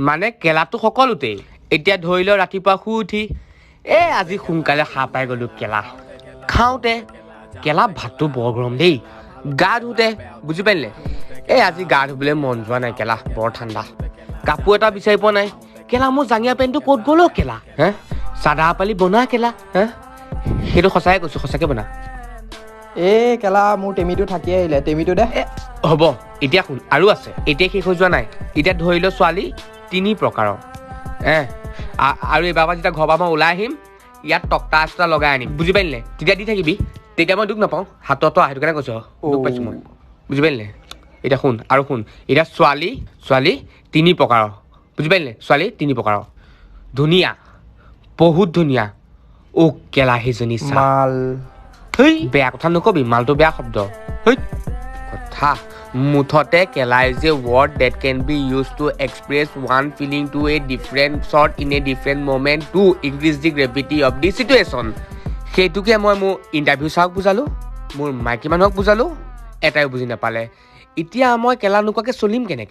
মানে কেলাটো সকলোতেই এতিয়া ধৰি ল ৰাতিপুৱা শুই উঠি আজি সোনকালে সাৰ পাই গলো কেলা খাওঁতে কেলা ভাতটো বৰ গৰম দেই গা ধুতে বুজি পাৰিলে আজি গা ধুবলৈ মন যোৱা নাই কেলা বৰ ঠাণ্ডা কাপোৰ এটা বিচাৰি পোৱা নাই কেলা মোৰ জাঙিয়া পেণ্টটো ক'ত গ'ল কেলা চাদা পালি বনা কেলা সেইটো সঁচাই কৈছো সঁচাকে বনা কেলা মোৰ টেমিটো থাকি আহিলে টেমিটো দে হ'ব এতিয়া শুন আৰু আছে এতিয়া শেষ হৈ যোৱা নাই এতিয়া ধৰি ল ছোৱালী 3 প্ৰকাৰৰ আৰু এইবাৰ পৰা যেতিয়া ঘৰৰ পৰা মই ওলাই আহিম ইয়াত টক্টা এটা লগাই আনিম বুজি পাৰিলে তেতিয়া দি থাকিবি তেতিয়া মই দুখ নাপাওঁ হাতত সেইটো কাৰণে কৈছো দুখ পাইছো মই বুজি পাৰিলে এতিয়া শুন আৰু শুন এতিয়া ছোৱালী 3 প্ৰকাৰৰ বুজি পাৰিলে ছোৱালী 3 প্ৰকাৰৰ ধুনীয়া বহুত ধুনীয়া কেলা সেইজনী মাল বেয়া কথা নকবি মালটো বেয়া শব্দ কথা মুঠতে কেলা is a word that can be used to express one feeling to a different short in a different moment to increase the gravity of the situation সেইটোকে মই মোৰ ইণ্টাৰভিউ চাওক বুজালো মোৰ মাইকী মানুহক বুজালো এটাই বুজি নাপালে এতিয়া মই কেলা নোকোৱাকে চলিম কেনেকে